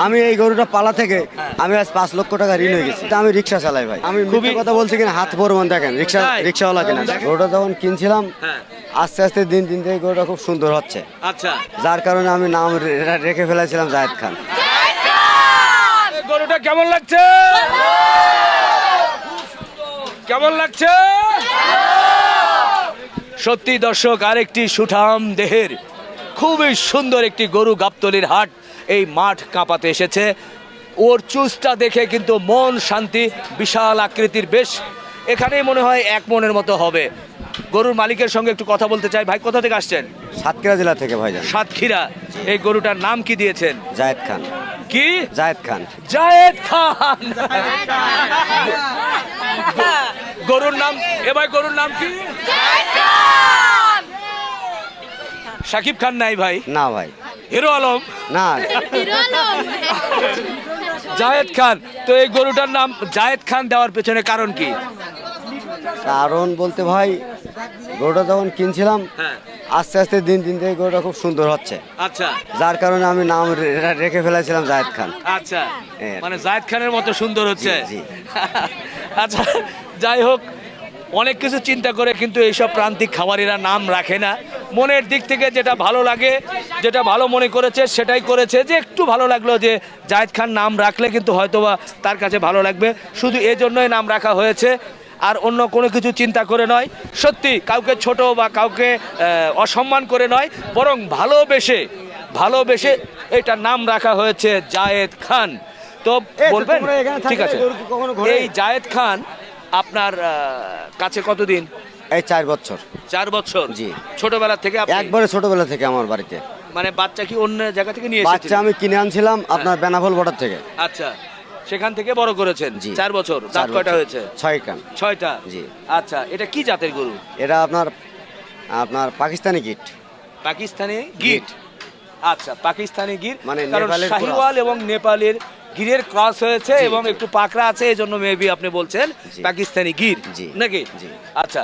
আমি এই গরুটা পালা থেকে আমি আজ 5 লক্ষ টাকা ঋণ হয়ে গেছি। আমি রিক্সা চালাই ভাই। আমি খুবই কথা বলছি কিনা হাত পরমান দেখেন রিক্সাওয়ালা কিনা। গরুটা যখন কিনছিলাম আস্তে আস্তে দিন দিন থেকে গরুটা খুব সুন্দর হচ্ছে। আচ্ছা, যার কারণে আমি নাম রেখে ফেলেছিলাম জায়েদ খান। গরুটা কেমন লাগছে? কেমন লাগছে? সত্যি দর্শক, আরেকটি সুঠাম দেহের খুবই সুন্দর একটি গরু গাবতলীর হাট এই মাঠ কাঁপাতে এসেছে। ওর চুজটা দেখে কিন্তু মন শান্তি, বিশাল আকৃতির, বেশ এখানেই মনে হয় 1 মনের মতো হবে। গরুর মালিকের সঙ্গে একটু কথা বলতে চাই। ভাই, কোথা থেকে আসছেন? সাতক্ষীরা জেলা থেকে ভাইজান। সাতক্ষীরা। এই গরুটার নাম কি দিয়েছেন? জায়েদ খান। কি? জায়েদ খান। জায়েদ খান। গরুর নাম, এ ভাই গরুর নাম কি? শাকিব খান নাই ভাই? না ভাই। হিরো আলম? না, জায়েদ খান। তো এই গরুটার নাম জায়েদ খান দেওয়ার পেছনে কারণ কি? কারণ বলতে ভাই গরুটা যখন কিনছিলাম আস্তে আস্তে দিন দিন থেকে গরুটা খুব সুন্দর হচ্ছে। আচ্ছা, যার কারণে আমি নাম রেখে ফেলেছিলাম জায়েদ খান। আচ্ছা, হ্যাঁ। মানে জায়েদ খানের মতো সুন্দর হচ্ছে। জি। আচ্ছা, যাই হোক, অনেক কিছু চিন্তা করে কিন্তু এইসব প্রান্তিক খামারিরা নাম রাখে না। মনের দিক থেকে যেটা ভালো লাগে, যেটা ভালো মনে করেছে সেটাই করেছে। যে একটু ভালো লাগলো যে জায়েদ খান নাম রাখলে কিন্তু হয়তোবা তার কাছে ভালো লাগবে, শুধু এজন্যই নাম রাখা হয়েছে, আর অন্য কোনো কিছু চিন্তা করে নয়। সত্যি কাউকে ছোট বা কাউকে অসম্মান করে নয়, বরং ভালোবেসে এটার নাম রাখা হয়েছে জায়েদ খান। তো বলবেন, ঠিক আছে, এই জায়েদ খান আপনার কাছে কতদিন? এই 4 বছর। 4 বছর? জি। ছোটবেলা থেকে আপনি? একবারে ছোটবেলা থেকে আমার বাড়িতে। মানে বাচ্চা কি অন্য জায়গা থেকে নিয়ে এসেছেন? বাচ্চা আমি কিনে আনছিলাম আপনার বেনাফল বর্ডার থেকে। আচ্ছা, সেখান থেকে বড় করেছেন। জি। 4 বছর। দাঁত 4 কয়টা বছর। হয়েছে? 6 কান। 6টা? জি। আচ্ছা, এটা কি জাতের গরু? এটা আপনার পাকিস্তানি গিট। পাকিস্তানি গির। আচ্ছা, পাকিস্তানি গির, মানে কারণ নেপালের শাহিওয়াল এবং নেপালের গিরের ক্রস হয়েছে জি, এবং জি। একটু পাকড়া আছে, এই জন্য মেবি আপনি বলছেন জি। পাকিস্তানি গির, জি। নাকি? জি। আচ্ছা,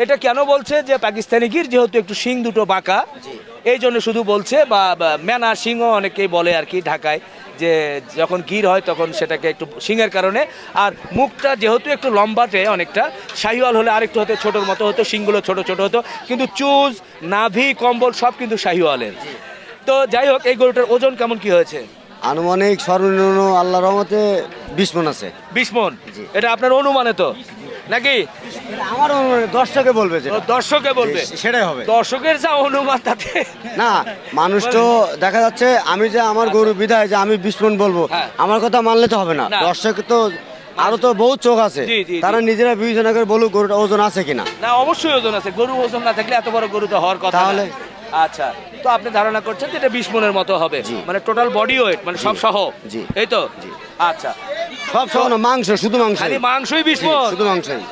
এটা কেন বলছে যে পাকিস্তানি গির? যেহেতু একটু শিং দুটো বাঁকা, জি। এই জন্য শুধু বলছে, বা মেনা সিংহ অনেকেই বলে আর কি ঢাকায়, যে যখন গির হয় তখন সেটাকে একটু শিংয়ের কারণে। আর মুখটা যেহেতু একটু লম্বাটে অনেকটা, শাহিওয়াল হলে আরেকটু হতে ছোটোর মতো হতো, শিংগুলো ছোট ছোট হতো, কিন্তু চুজ, নাভি, কম্বল সব কিন্তু শাহিওয়ালের। তো যাই হোক, এই গরুটার ওজন কেমন কি হয়েছে? আনুমানিক সর্বনিম্ন আল্লাহর রহমতে 20 মণ আছে। 20 মণ? জি। এটা আপনার অনুমানে তো, নাকি? আমার অনুমানে দর্শকে বলবে যে ও, দর্শকে বলবে। সেটাই হবে। দর্শকের যা অনুমান তাতে না, মানুষ তো দেখা যাচ্ছে আমি যে আমার গরু বিধায় যে আমি 20 মণ বলবো, হ্যাঁ। আমার কথা মানলে তো হবে না। না। দর্শক তো আরো তো বহু চোখ আছে, জি, জি, জি। তারা নিজেরা বিবেচনা করে বলুক গরুটা ওজন আছে কিনা। না, অবশ্যই ওজন আছে। গরু ওজন না থাকলে এত বড় গরু তো হওয়ার কথা না। তাহলে? আচ্ছা, তো আপনি ধারণা করছেন যে এটা 20 মণের মতো হবে? জি। মানে টোটাল বডি ওয়েট, মানে সব সহ? জি। এই তো? জি। আচ্ছা, সব সব না, মাংস, শুধু মাংস। খালি মাংসই 20 মণ? শুধু মাংসই।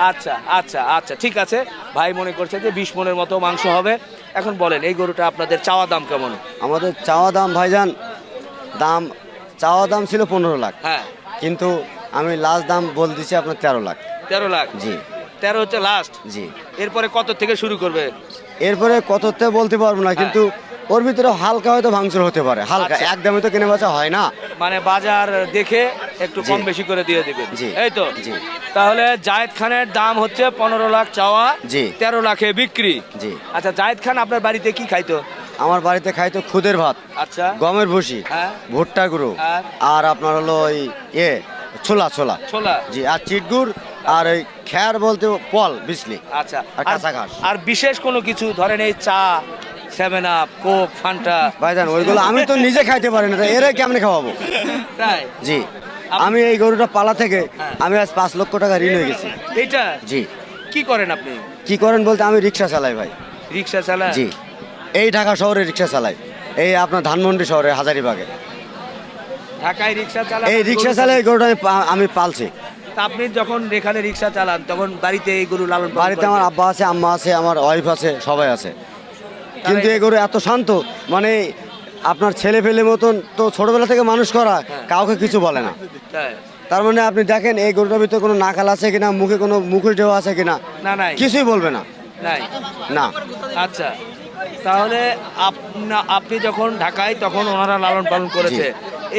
আচ্ছা আচ্ছা আচ্ছা, ঠিক আছে। ভাই মনে করছে যে 20 মণের মতো মাংস হবে। এখন বলেন, এই গরুটা আপনাদের চাওয়া দাম কেমন? আমাদের চাওয়া দাম ভাইজান, চাওয়া দাম ছিল 15 লাখ, হ্যাঁ। কিন্তু আমি লাস্ট দাম বল দিচ্ছি আপনার 13 লাখ। 13 লাখ? জি। 13 হচ্ছে লাস্ট? জি। এরপরে কত থেকে শুরু করবে? এরপরে কততে বলতে পারবো না, কিন্তু ওর ভিতরে হালকা হয়তো ভাঙচুর হতে পারে, হালকা। আচ্ছা। একদমই তো কেনে বেচা হয় না। মানে বাজার দেখে একটু জি। কম বেশি করে দিয়ে দিবেন? জি। এই তো? জি। তাহলে জায়েদ খানের দাম হচ্ছে 15 লাখ চাওয়া, জি। 13 লাখে বিক্রি। জি। আচ্ছা, জায়েদ খান আপনার বাড়িতে কি খাইতো? আমার বাড়িতে খাইতো খুদের ভাত, আচ্ছা। গমের ভুসি, হ্যাঁ। ভুট্টা গুঁড়ো, আর? আর আপনার হলো ওই ছোলা ছোলা। ছোলা? জি। আর চিটগুড়, আর ওই খ্যার বলতে পল বিসলি। আচ্ছা। আর কাঁচা ঘাস। আর বিশেষ কোনো কিছু, ধরেন এই চা, 7 আপ, কোক, ফান্টা? ভাইজান ওইগুলো আমি তো নিজে খাইতে পারি না, এরা কেমনে খাওয়াবো? তাই? জি। আমি এই গরুটা পালা থেকে হ্যাঁ। আমি আজ 5 লক্ষ টাকা ঋণ হয়ে গেছি। এইটা? জি। কি করেন আপনি? কি করেন বলতে আমি রিক্সা চালাই ভাই। রিক্সা চালান? জি। এই ঢাকা শহরে রিক্সা চালাই, এই আপনার ধানমন্ডি শহরে হাজারিবাগে। ঢাকায় রিক্সা চালান? এই রিক্সা চালাই এই গরুটা আমি পালছি। তা আপনি যখন এখানে রিক্সা চালান তখন বাড়িতে এই গরু লালন পালন বাড়িতে করেন? আমার আব্বা আছে, আম্মা আছে, আমার ওয়াইফ আছে, সবাই আছে। কিন্তু এই গরু এত শান্ত, মানে আপনার ছেলে পেলে মতন তো ছোটবেলা থেকে মানুষ করা, কাউকে কিছু বলে না। তাই? তার মানে আপনি দেখেন এই গরুটার ভিতরে কোনো নাকাল আছে কিনা, মুখে কোনো মুখোশ দেওয়া আছে কিনা, না, নাই। কিছুই বলবে না। নাই? না। আচ্ছা, তাহলে আপনি যখন ঢাকায় তখন ওনারা লালন পালন করেছে।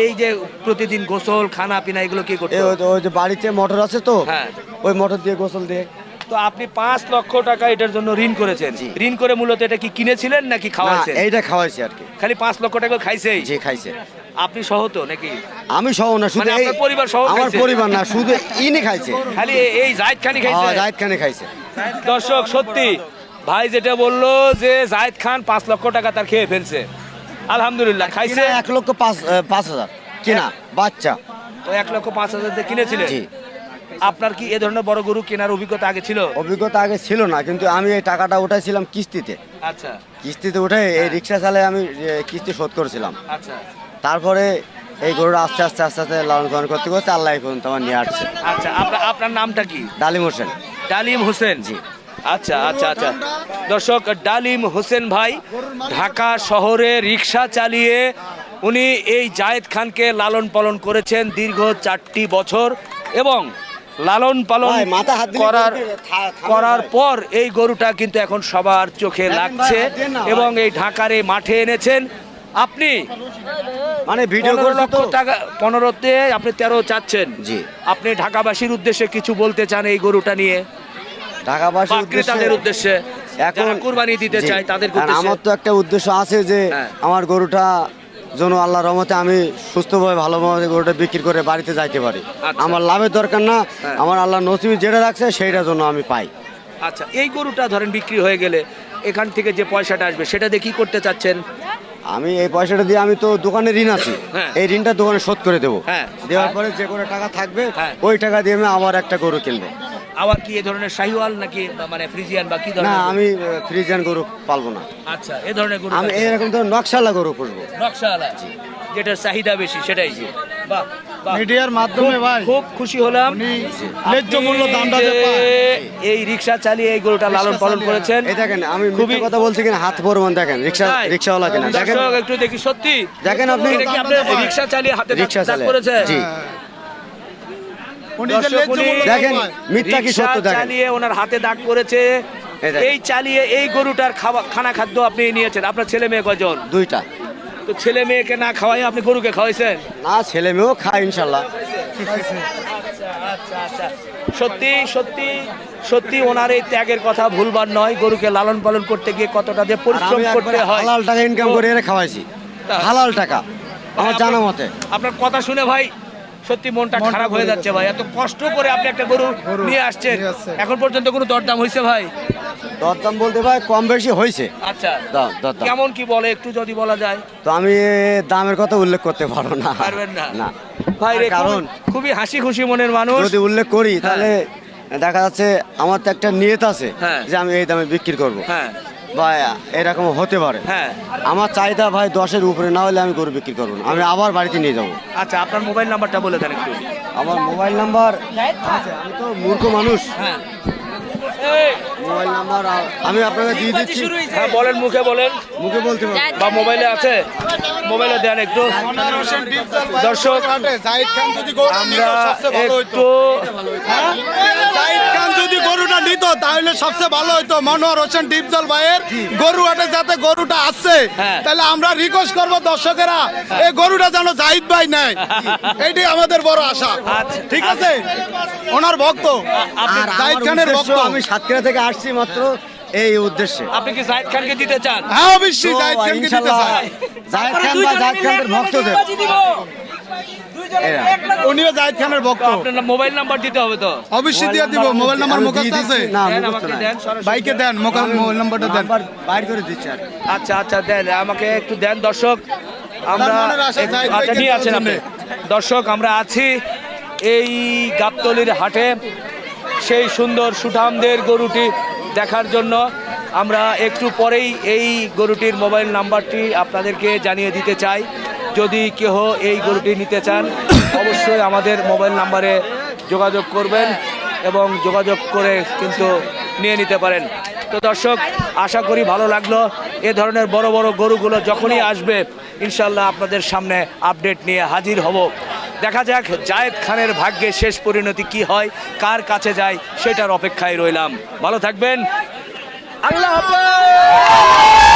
এই যে প্রতিদিন গোসল খানা পিনা এগুলো কি করতে? ওই যে বাড়িতে মোটর আছে তো, হ্যাঁ, ওই মোটর দিয়ে গোসল দিয়ে। তো আপনি 5 লক্ষ টাকা এটার জন্য ঋণ করেছেন। ঋণ করে মূলত এটা কি কিনেছিলেন নাকি খাওয়াইছেন? এইটা খাওয়াইছি আর কি। খালি 5 লক্ষ টাকা খাইছেই? জি খাইছে। আপনি সহ তো নাকি? আমি সহ না, শুধু মানে আপনার পরিবার সহ আমার খাইছে? পরিবার না, শুধু ইনি খাইছে। খালি এই জায়েদ খানই খাইছে? জায়েদ খানে খাইছে। দর্শক সত্যি ভাই যেটা বললো যে জায়েদ খান 5 লক্ষ টাকা তার খেয়ে ফেলছে। আলহামদুলিল্লাহ খাইছে। 1,05,000 কিনা বাচ্চা। তো 1,05,000 দিয়ে কিনেছিলেন? জি। আপনার কি এ ধরনের বড় গরু কেনার অভিজ্ঞতা আগে ছিল? অভিজ্ঞতা আগে ছিল না, কিন্তু আমি এই টাকাটা উঠাইছিলাম কিস্তিতে। আচ্ছা কিস্তিতে উঠে এই রিক্সা চালায় আমি কিস্তি শোধ করেছিলাম। আচ্ছা তারপরে এই গরুটা আস্তে আস্তে আস্তে আস্তে লালন পালন করতে করতে আল্লাহ পর্যন্ত আমার নিয়ে আসছে। আচ্ছা আপনার নামটা কি? ডালিম হোসেন। ডালিম হোসেন। জি। আচ্ছা আচ্ছা আচ্ছা দর্শক, ডালিম হোসেন ভাই ঢাকা শহরে রিক্সা চালিয়ে উনি এই জায়েদ খানকে লালন পালন করেছেন দীর্ঘ 4টি বছর এবং লালন পালন ভাই, মাথা হাত দিলে করার পর এই গরুটা কিন্তু এখন সবার চোখে লাগছে হাত দিয়ে না, এবং এই ঢাকার এই মাঠে এনেছেন আপনি। মানে ভিডিও 15 করছি লক্ষ তো। টাকা 15তে আপনি 13 চাচ্ছেন। জি। আপনি ঢাকাবাসীর উদ্দেশ্যে কিছু বলতে চান এই গরুটা নিয়ে? ঢাকাবাসীর ক্রেতাদের উদ্দেশ্যে যারা কুরবানি দিতে জি। চায় তাদের আর আমার তো একটা উদ্দেশ্য আছে যে হ্যাঁ। আমার গরুটা যেন আল্লাহর রহমতে আমি সুস্থভাবে ভালোভাবে গরুটা বিক্রি করে বাড়িতে যাইতে পারি। আচ্ছা। আমার লাভের দরকার না, হ্যাঁ। আমার আল্লাহ নসিবে যেটা রাখছে সেইটা জন্য আমি পাই। আচ্ছা এই গরুটা ধরেন বিক্রি হয়ে গেলে এখান থেকে যে পয়সাটা আসবে সেটা দিয়ে কি করতে চাচ্ছেন? আমি এই পয়সাটা দিয়ে, আমি তো দোকানে ঋণ আছি, হ্যাঁ। এই ঋণটা দোকানে শোধ করে দেবো। হ্যাঁ। দেওয়ার পরে যে করে টাকা থাকবে হ্যাঁ। ওই টাকা দিয়ে আমি আবার একটা গরু কিনবো। আবার কি এই ধরনের শাহিওয়াল নাকি মানে ফ্রিজিয়ান বা কি না, ধরনের? আমি ফ্রিজিয়ান গরু পালবো না। আচ্ছা এই ধরনের গরু আমি এইরকম তো নকশালা গরু পুষবো। নকশাওয়ালা যেটার চাহিদা বেশি সেটাই। বাহ বাহ। মিডিয়ার মাধ্যমে ভাই খুব খুশি হলাম উনি আপনি ন্যায্য মূল্য দামটা যে যে পায়। এই রিক্সা চালিয়ে এই গরুটা লালন পালন করেছেন। এই দেখেন, আমি খুবই- মিথ্যে কথা বলছি কিনা হাত পরমান দেখেন, তাই? রিক্সাওয়ালা কিনা দেখেন। দর্শক একটু দেখি সত্যি দেখেন আপনি। এটা কি আপনি রিক্সা চালিয়ে হাতে রিক্সা দাগ চালায়। করেছে? জি। উনি যে দর্শক, ন্যায্য উনি মূল্য দেখেন পায়। মিথ্যা কি রিক্সা সত্য দেখেন। চালিয়ে ওনার হাতে দাগ করেছে। এই দেখেন। এই চালিয়ে এই গরুটার খানা খাদ্য আপনি নিয়েছেন। আপনার ছেলে মেয়ে কয়জন? 2টা। তো ছেলে মেয়েকে না খাওয়াই আপনি গরুকে খাওয়াইছেন? না, ছেলে মেয়েও খায় ইনশাল্লাহ। আচ্ছা আচ্ছা সত্যি সত্যি সত্যি ওনার এই ত্যাগের কথা ভুলবার নয়। গরুকে লালন পালন করতে গিয়ে কতটা যে আর পরিশ্রম আমি করতে একবারে হয়। হালাল টাকা ইনকাম করে এর খাওয়াইছি, তা- হালাল টাকা আমার ভাই, জানা আপনার- মতে। আপনার কথা শুনে ভাই সত্যি মনটা খারাপ হয়ে যাচ্ছে ভাই। এত কষ্ট করে আপনি একটা গরু নিয়ে আসছেন, নিয়ে আসছে। এখন পর্যন্ত কোনো দরদাম হয়েছে ভাই? দরদাম বলতে ভাই কম বেশি হয়েছে। আচ্ছা দরদাম কেমন কি বলে একটু যদি বলা যায়? তো আমি দামের কথা উল্লেখ করতে পারবো না। পারবেন না? না। ভাই রে, কারণ খুবই হাসি খুশি মনের মানুষ। যদি উল্লেখ করি তাহলে দেখা যাচ্ছে আমার তো একটা নিয়ত আছে হ্যাঁ। যে আমি এই দামে বিক্রি করব, হ্যাঁ বা এরকম হতে পারে। হ্যাঁ আমার চাহিদা ভাই 10-এর উপরে না হলে আমি গরু বিক্রি করবো না, আমি আবার বাড়িতে নিয়ে যাবো। আচ্ছা আপনার মোবাইল নাম্বারটা বলে দেন একটু। আমার মোবাইল নাম্বার আছে, আমি তো মূর্খ মানুষ। হ্যাঁ মোবাইল নাম্বার আমি আপনাকে দিয়ে দিচ্ছি। হ্যাঁ বলেন, মুখে বলেন মুখে বলতে পারবো। বা মোবাইলে আছে? মোবাইলে দেন একটু। দর্শক জাহিদ খান যদি গরুটা নিত আমরা সবচেয়ে ভালো হইতো। একটু জাহিদ খান যদি গরুটা নিত তাহলে সবচেয়ে ভালো হইতো। মনোহর হোসেন ডিপজল ভাইয়ের গরু হাটে যাতে গরুটা আসছে, হ্যাঁ। তাহলে আমরা রিকোয়েস্ট করব দর্শকেরা এই গরুটা যেন জাহিদ ভাই নেয়। এইটাই আমাদের বড় আশা। আচ্ছা, ঠিক আছে, ওনার ভক্ত আপনি আর জাহিদ আমার খানের উদ্দেশ্য, ভক্ত। আমি সাতক্ষীরা থেকে আসছি মাত্র এই উদ্দেশ্যে। আপনি কি জাহিদ খানকে দিতে চান? হ্যাঁ অবশ্যই তো জাহিদ খানকে দিতে ইনশাল্লাহ চাই। জাহিদ খান বা জাহিদ খানের ভক্তদের এরা। উনিও জাহিদ খানের ভক্ত। আপনার মোবাইল নাম্বার দিতে হবে তো? অবশ্যই দিয়ে দিব। মোবাইল নাম্বার আমি মুখস্থ দিয়ে আছে? দিচ্ছি। না, দেন, মুখস্থ আমাকে নাই। দেন সরাসরি। বাইকে দেন, মোবাইল নাম্বারটা দেন। নাম্বার বাইর করে দিচ্ছি আর কি। আচ্ছা আচ্ছা দেন, আমাকে একটু দেন দর্শক। আমরা তার মনের আশা জাহিদ আচ্ছা ভাইকে নিয়ে আছেন দেওয়ার আপনি। জন্যে। দর্শক আমরা আছি এই গাবতলীর হাটে সেই সুন্দর সুঠামদের গরুটি দেখার জন্য। আমরা একটু পরেই এই গরুটির মোবাইল নাম্বারটি আপনাদেরকে জানিয়ে দিতে চাই। যদি কেহ এই গরুটি নিতে চান অবশ্যই আমাদের মোবাইল নাম্বারে যোগাযোগ করবেন এবং যোগাযোগ করে কিন্তু নিয়ে নিতে পারেন। তো দর্শক আশা করি ভালো লাগলো। এ ধরনের বড় বড় গরুগুলো যখনই আসবে ইনশাল্লাহ আপনাদের সামনে আপডেট নিয়ে হাজির হব। দেখা যাক জায়েদ খানের ভাগ্যে শেষ পরিণতি কি হয়, কার কাছে যায় সেটার অপেক্ষায় রইলাম। ভালো থাকবেন, আল্লাহ হাফেজ।